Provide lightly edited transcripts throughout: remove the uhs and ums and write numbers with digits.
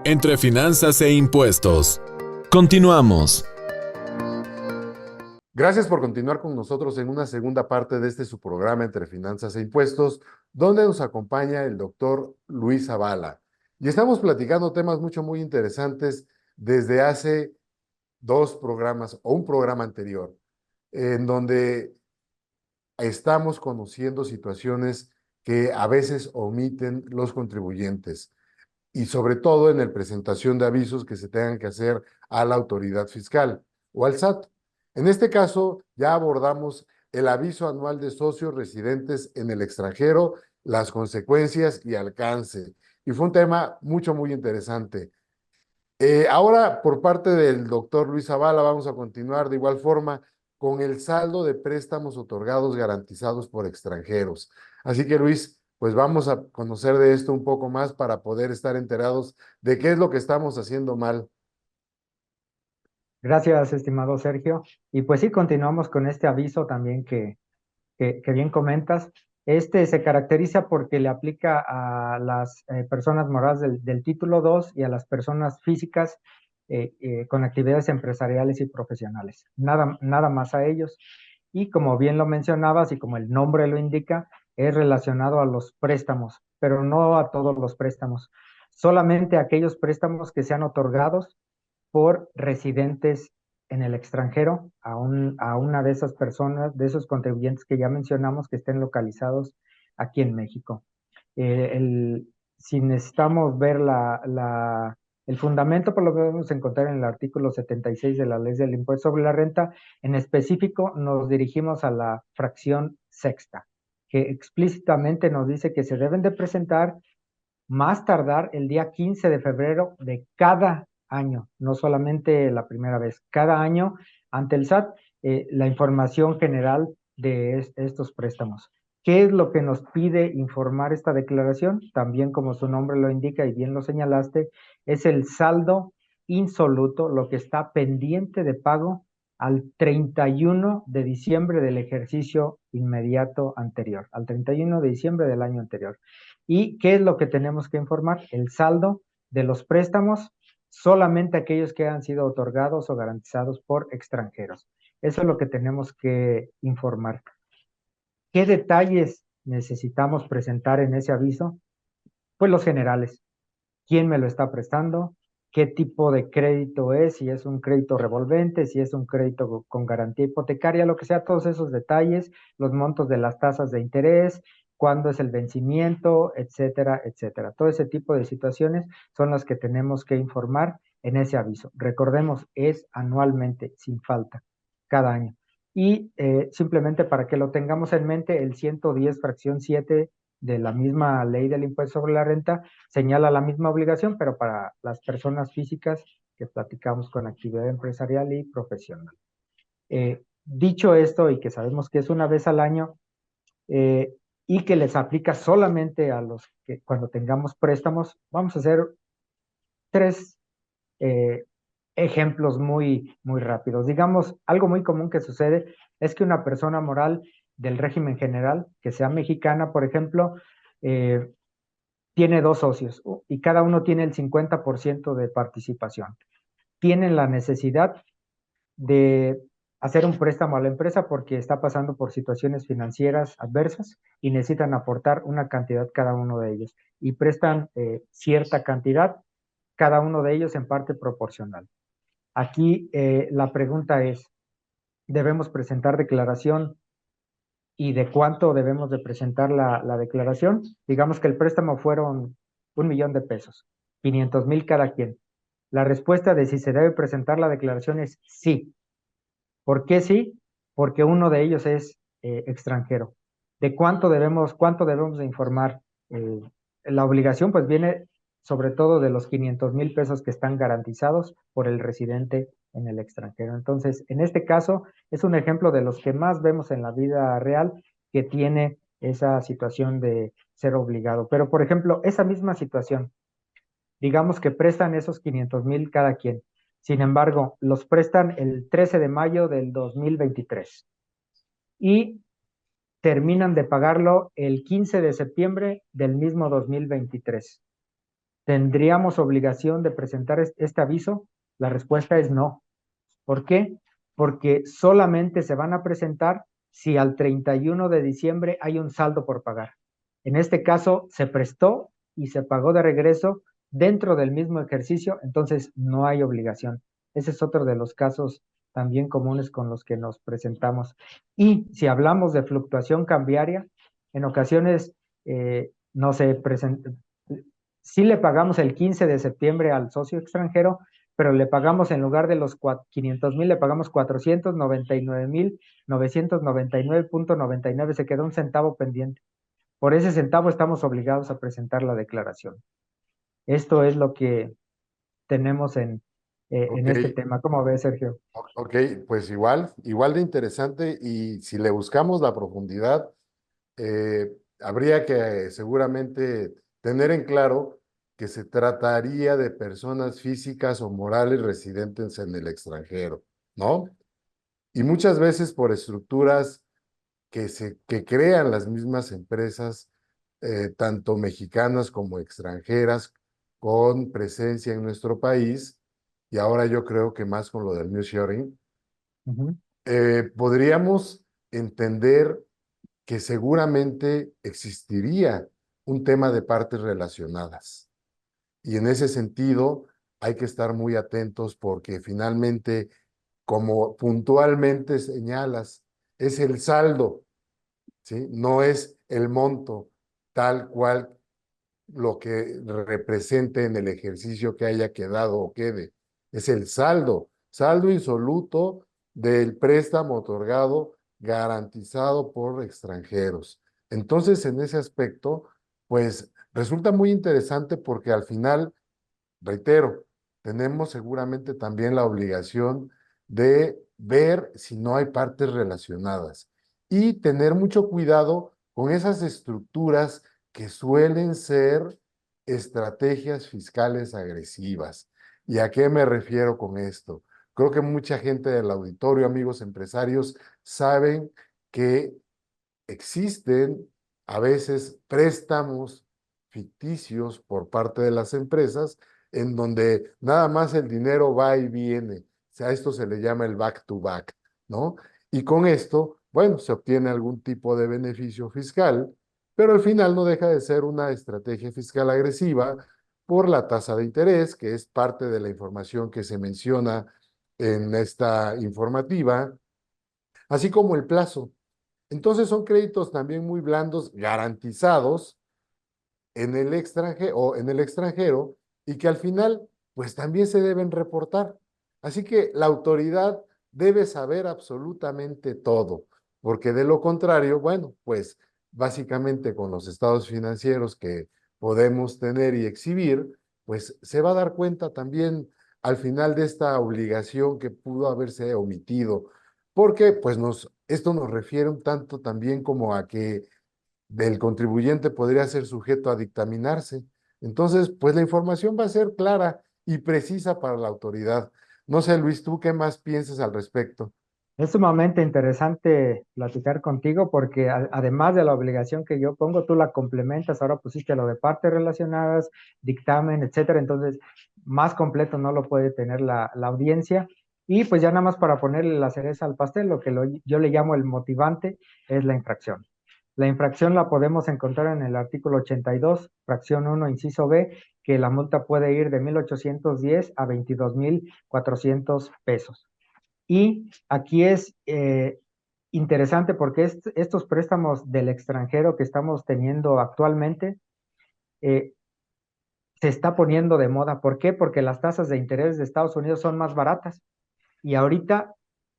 Entre finanzas e impuestos. Continuamos. Gracias por continuar con nosotros en una segunda parte de su programa Entre Finanzas e Impuestos, donde nos acompaña el doctor Luis Zavala. Y estamos platicando temas muy interesantes desde hace dos programas o un programa anterior, en donde estamos conociendo situaciones que a veces omiten los contribuyentes y sobre todo en la presentación de avisos que se tengan que hacer a la autoridad fiscal o al SAT. En este caso, ya abordamos el aviso anual de socios residentes en el extranjero, las consecuencias y alcance. Y fue un tema muy interesante. Ahora, por parte del doctor Luis Zavala, vamos a continuar de igual forma con el saldo de préstamos otorgados garantizados por extranjeros. Así que, Luis, pues vamos a conocer de esto un poco más para poder estar enterados de qué es lo que estamos haciendo mal. Gracias, estimado Sergio. Y pues sí, continuamos con este aviso también que bien comentas. Este se caracteriza porque le aplica a las personas morales del título 2 y a las personas físicas con actividades empresariales y profesionales. Nada más a ellos. Y como bien lo mencionabas y como el nombre lo indica, es relacionado a los préstamos, pero no a todos los préstamos. Solamente aquellos préstamos que sean otorgados por residentes en el extranjero a una de esas personas, de esos contribuyentes que ya mencionamos que estén localizados aquí en México. Si necesitamos ver el fundamento, pues lo podemos encontrar en el artículo 76 de la Ley del Impuesto sobre la Renta. En específico, nos dirigimos a la fracción sexta, que explícitamente nos dice que se deben de presentar más tardar el día 15 de febrero de cada año, no solamente la primera vez, cada año ante el SAT, la información general de estos préstamos. ¿Qué es lo que nos pide informar esta declaración? También como su nombre lo indica y bien lo señalaste, es el saldo insoluto, lo que está pendiente de pago al 31 de diciembre del ejercicio inmediato anterior, al 31 de diciembre del año anterior. ¿Y qué es lo que tenemos que informar? El saldo de los préstamos, solamente aquellos que han sido otorgados o garantizados por extranjeros. Eso es lo que tenemos que informar. ¿Qué detalles necesitamos presentar en ese aviso? Pues los generales. ¿Quién me lo está prestando? ¿Qué tipo de crédito es? Si es un crédito revolvente, si es un crédito con garantía hipotecaria, lo que sea, todos esos detalles, los montos de las tasas de interés, cuándo es el vencimiento, etcétera, etcétera. Todo ese tipo de situaciones son las que tenemos que informar en ese aviso. Recordemos, es anualmente, sin falta, cada año. Y simplemente para que lo tengamos en mente, el 110 fracción 7 de la misma ley del impuesto sobre la renta señala la misma obligación, pero para las personas físicas que platicamos con actividad empresarial y profesional. Dicho esto, y que sabemos que es una vez al año, y que les aplica solamente a los que cuando tengamos préstamos, vamos a hacer tres ejemplos muy rápidos. Digamos, algo muy común que sucede es que una persona moral del régimen general, que sea mexicana, por ejemplo, tiene dos socios y cada uno tiene el 50% de participación. Tienen la necesidad de hacer un préstamo a la empresa porque está pasando por situaciones financieras adversas y necesitan aportar una cantidad cada uno de ellos y prestan cierta cantidad cada uno de ellos en parte proporcional. Aquí la pregunta es, ¿debemos presentar declaración y de cuánto debemos de presentar la declaración? Digamos que el préstamo fueron 1,000,000 de pesos, 500,000 cada quien. La respuesta de si se debe presentar la declaración es sí. ¿Por qué sí? Porque uno de ellos es extranjero. ¿De cuánto debemos de informar? La obligación pues viene sobre todo de los 500,000 pesos que están garantizados por el residente en el extranjero. Entonces, en este caso, es un ejemplo de los que más vemos en la vida real que tiene esa situación de ser obligado. Pero, por ejemplo, esa misma situación, digamos que prestan esos 500,000 cada quien. Sin embargo, los prestan el 13 de mayo del 2023 y terminan de pagarlo el 15 de septiembre del mismo 2023. ¿Tendríamos obligación de presentar este aviso? La respuesta es no. ¿Por qué? Porque solamente se van a presentar si al 31 de diciembre hay un saldo por pagar. En este caso, se prestó y se pagó de regreso dentro del mismo ejercicio, entonces no hay obligación. Ese es otro de los casos también comunes con los que nos presentamos. Y si hablamos de fluctuación cambiaria, en ocasiones no se presenta, sí le pagamos el 15 de septiembre al socio extranjero, pero le pagamos en lugar de los 500,000, le pagamos 499,999.99, se quedó un centavo pendiente. Por ese centavo estamos obligados a presentar la declaración. Esto es lo que tenemos en Ok, este tema. ¿Cómo ves, Sergio? ok, pues igual de interesante y si le buscamos la profundidad, habría que seguramente tener en claro que se trataría de personas físicas o morales residentes en el extranjero, ¿no? Y muchas veces por estructuras que crean las mismas empresas, tanto mexicanas como extranjeras, con presencia en nuestro país, y ahora yo creo que más con lo del nearshoring, Ujú, podríamos entender que seguramente existiría un tema de partes relacionadas. Y en ese sentido, hay que estar muy atentos porque finalmente, como puntualmente señalas, es el saldo, ¿sí? No es el monto tal cual lo que represente en el ejercicio que haya quedado o quede. Es el saldo insoluto del préstamo otorgado garantizado por extranjeros. Entonces, en ese aspecto, pues resulta muy interesante porque al final, reitero, tenemos seguramente también la obligación de ver si no hay partes relacionadas y tener mucho cuidado con esas estructuras que suelen ser estrategias fiscales agresivas. ¿Y a qué me refiero con esto? Creo que mucha gente del auditorio, amigos empresarios, saben que existen a veces préstamos ficticios por parte de las empresas en donde nada más el dinero va y viene. O sea, esto se le llama el back to back, ¿no? Y con esto, bueno, se obtiene algún tipo de beneficio fiscal, pero al final no deja de ser una estrategia fiscal agresiva por la tasa de interés, que es parte de la información que se menciona en esta informativa, así como el plazo. Entonces son créditos también muy blandos, garantizados en el extranjero y que al final pues también se deben reportar. Así que la autoridad debe saber absolutamente todo, porque de lo contrario, bueno, pues básicamente con los estados financieros que podemos tener y exhibir, pues se va a dar cuenta también al final de esta obligación que pudo haberse omitido, porque pues esto nos refiere un tanto también como a que del contribuyente podría ser sujeto a dictaminarse. Entonces, pues la información va a ser clara y precisa para la autoridad. No sé, Luis, ¿tú qué más piensas al respecto? Es sumamente interesante platicar contigo porque además de la obligación que yo pongo, tú la complementas, ahora pusiste lo de partes relacionadas, dictamen, etcétera, entonces más completo no lo puede tener la audiencia. Y pues ya nada más para ponerle la cereza al pastel, lo que yo le llamo el motivante es la infracción. La infracción la podemos encontrar en el artículo 82, fracción 1, inciso B, que la multa puede ir de 1,810 a 22,400 pesos. Y aquí es interesante porque estos préstamos del extranjero que estamos teniendo actualmente eh, se está poniendo de moda. ¿Por qué? Porque las tasas de interés de Estados Unidos son más baratas y ahorita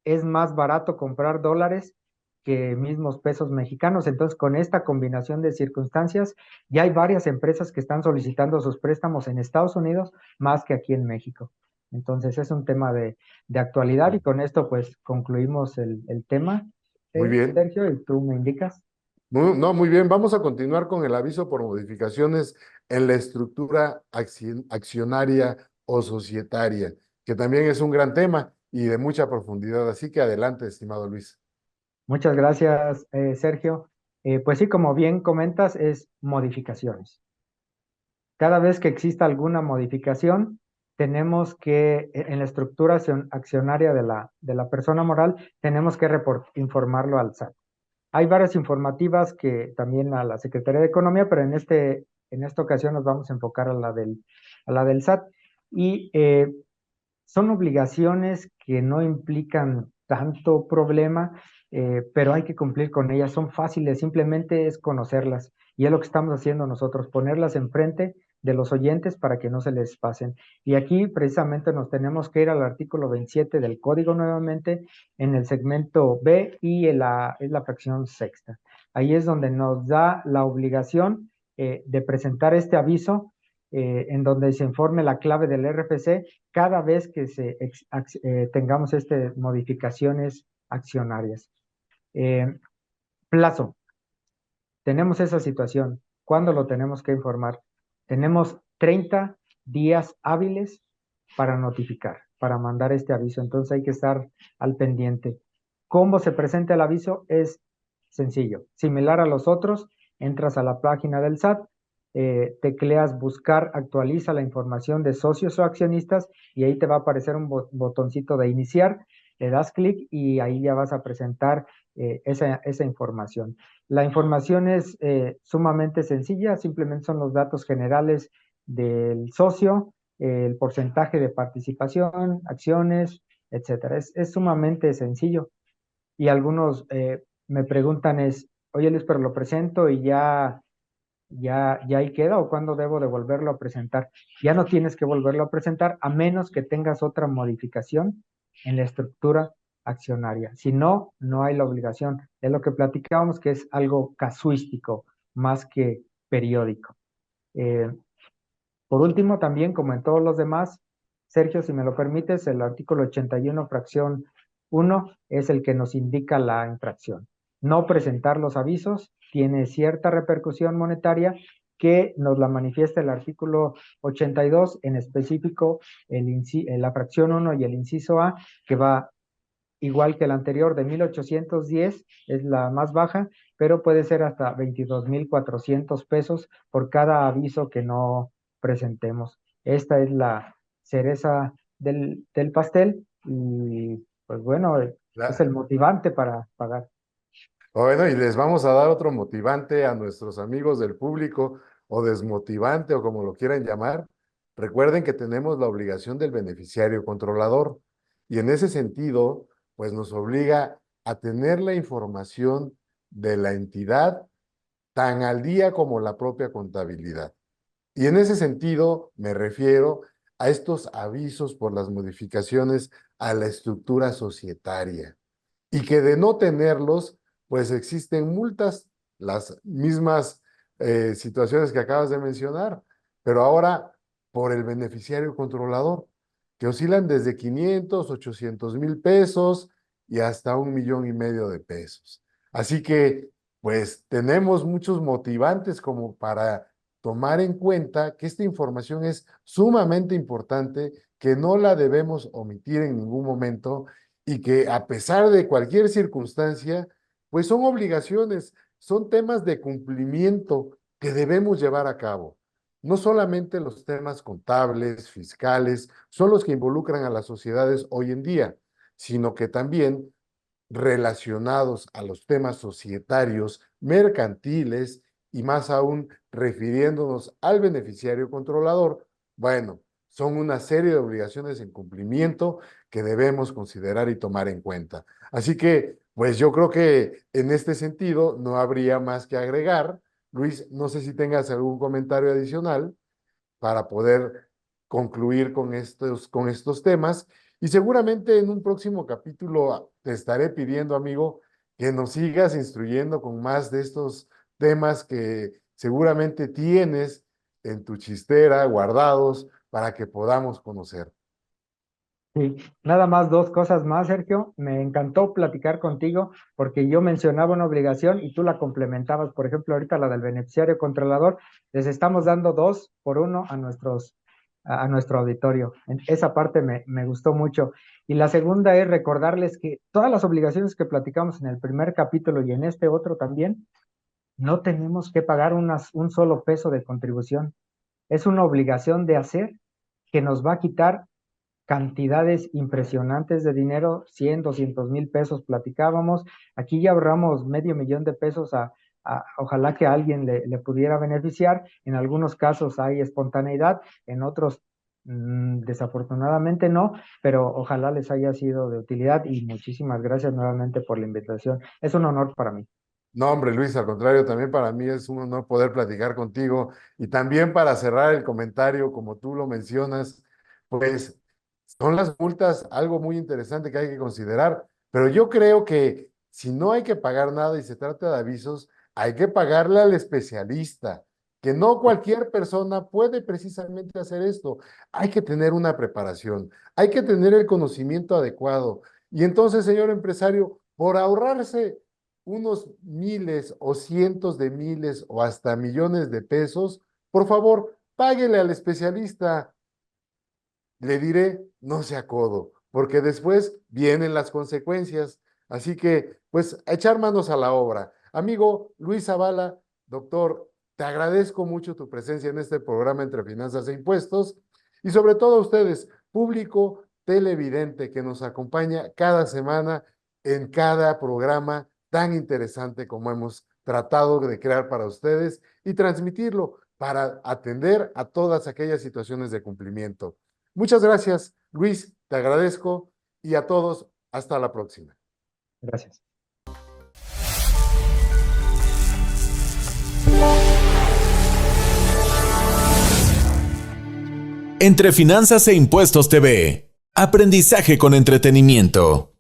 es más barato comprar dólares que mismos pesos mexicanos. Entonces, con esta combinación de circunstancias, ya hay varias empresas que están solicitando sus préstamos en Estados Unidos más que aquí en México. Entonces, es un tema de actualidad y con esto, pues, concluimos el tema. Muy bien. Sergio, y tú me indicas. No, muy bien. Vamos a continuar con el aviso por modificaciones en la estructura accionaria o societaria, que también es un gran tema y de mucha profundidad. Así que adelante, estimado Luis. Muchas gracias, Sergio. Pues sí, como bien comentas, es modificaciones. Cada vez que exista alguna modificación, tenemos que, en la estructura accionaria de la persona moral, tenemos que informarlo al SAT. Hay varias informativas que también a la Secretaría de Economía, pero en esta ocasión nos vamos a enfocar a la del SAT. Y son obligaciones que no implican tanto problema, pero hay que cumplir con ellas. Son fáciles, simplemente es conocerlas. Y es lo que estamos haciendo nosotros, ponerlas enfrente de los oyentes para que no se les pasen. Y aquí precisamente nos tenemos que ir al artículo 27 del código nuevamente en el segmento B y es la fracción sexta. Ahí es donde nos da la obligación de presentar este aviso en donde se informe la clave del RFC cada vez que tengamos modificaciones accionarias. Plazo. Tenemos esa situación. ¿Cuándo lo tenemos que informar? Tenemos 30 días hábiles para notificar, para mandar este aviso. Entonces hay que estar al pendiente. ¿Cómo se presenta el aviso? Es sencillo. Similar a los otros, entras a la página del SAT, tecleas buscar, actualiza la información de socios o accionistas y ahí te va a aparecer un botoncito de iniciar, le das clic y ahí ya vas a presentar esa información. La información es sumamente sencilla, simplemente son los datos generales del socio, el porcentaje de participación, acciones, etcétera. Es sumamente sencillo. Y algunos me preguntan oye Luis, pero lo presento y ya ahí queda, o cuándo debo de volverlo a presentar. Ya no tienes que volverlo a presentar a menos que tengas otra modificación en la estructura accionaria. Si no, no hay la obligación. Es lo que platicábamos, que es algo casuístico más que periódico. Por último, también, como en todos los demás, Sergio, si me lo permites, el artículo 81, fracción 1, es el que nos indica la infracción. No presentar los avisos tiene cierta repercusión monetaria que nos la manifiesta el artículo 82, en específico la fracción 1 y el inciso A, que va igual que el anterior de 1,810, es la más baja, pero puede ser hasta 22,400 pesos por cada aviso que no presentemos. Esta es la cereza del pastel y pues bueno, es el motivante para pagar. Bueno, y les vamos a dar otro motivante a nuestros amigos del público o desmotivante o como lo quieran llamar. Recuerden que tenemos la obligación del beneficiario controlador y en ese sentido, pues nos obliga a tener la información de la entidad tan al día como la propia contabilidad. Y en ese sentido me refiero a estos avisos por las modificaciones a la estructura societaria y que de no tenerlos, pues existen multas, las mismas situaciones que acabas de mencionar, pero ahora por el beneficiario controlador, que oscilan desde 500, 800,000 pesos y hasta 1,500,000 de pesos. Así que, pues tenemos muchos motivantes como para tomar en cuenta que esta información es sumamente importante, que no la debemos omitir en ningún momento y que a pesar de cualquier circunstancia, pues son obligaciones, son temas de cumplimiento que debemos llevar a cabo. No solamente los temas contables, fiscales, son los que involucran a las sociedades hoy en día, sino que también relacionados a los temas societarios, mercantiles y más aún refiriéndonos al beneficiario controlador, bueno, son una serie de obligaciones en cumplimiento que debemos considerar y tomar en cuenta. Así que, pues yo creo que en este sentido no habría más que agregar. Luis, no sé si tengas algún comentario adicional para poder concluir con estos temas. Y seguramente en un próximo capítulo te estaré pidiendo, amigo, que nos sigas instruyendo con más de estos temas que seguramente tienes en tu chistera guardados para que podamos conocer. Sí, nada más dos cosas más, Sergio. Me encantó platicar contigo porque yo mencionaba una obligación y tú la complementabas. Por ejemplo, ahorita la del beneficiario controlador, les estamos dando 2 por 1 a nuestro auditorio. Esa parte me gustó mucho. Y la segunda es recordarles que todas las obligaciones que platicamos en el primer capítulo y en este otro también, no tenemos que pagar un solo peso de contribución. es una obligación de hacer que nos va a quitar cantidades impresionantes de dinero, 100, 200 mil pesos platicábamos. Aquí ya ahorramos $500,000 ojalá que a alguien le pudiera beneficiar. En algunos casos hay espontaneidad, en otros desafortunadamente no, pero ojalá les haya sido de utilidad y muchísimas gracias nuevamente por la invitación. Es un honor para mí. No, hombre, Luis, al contrario, también para mí es un honor poder platicar contigo y también para cerrar el comentario, como tú lo mencionas, pues son las multas algo muy interesante que hay que considerar, pero yo creo que si no hay que pagar nada y se trata de avisos, hay que pagarle al especialista, que no cualquier persona puede precisamente hacer esto. Hay que tener una preparación, hay que tener el conocimiento adecuado. Y entonces, señor empresario, por ahorrarse unos miles o cientos de miles o hasta millones de pesos, por favor, páguele al especialista. Le diré, no sea codo, porque después vienen las consecuencias. Así que, pues, a echar manos a la obra. Amigo Luis Zavala, doctor, te agradezco mucho tu presencia en este programa Entre Finanzas e Impuestos y sobre todo a ustedes, público televidente que nos acompaña cada semana en cada programa tan interesante como hemos tratado de crear para ustedes y transmitirlo para atender a todas aquellas situaciones de cumplimiento. Muchas gracias, Luis, te agradezco y a todos, hasta la próxima. Gracias. Entre Finanzas e Impuestos TV. Aprendizaje con entretenimiento.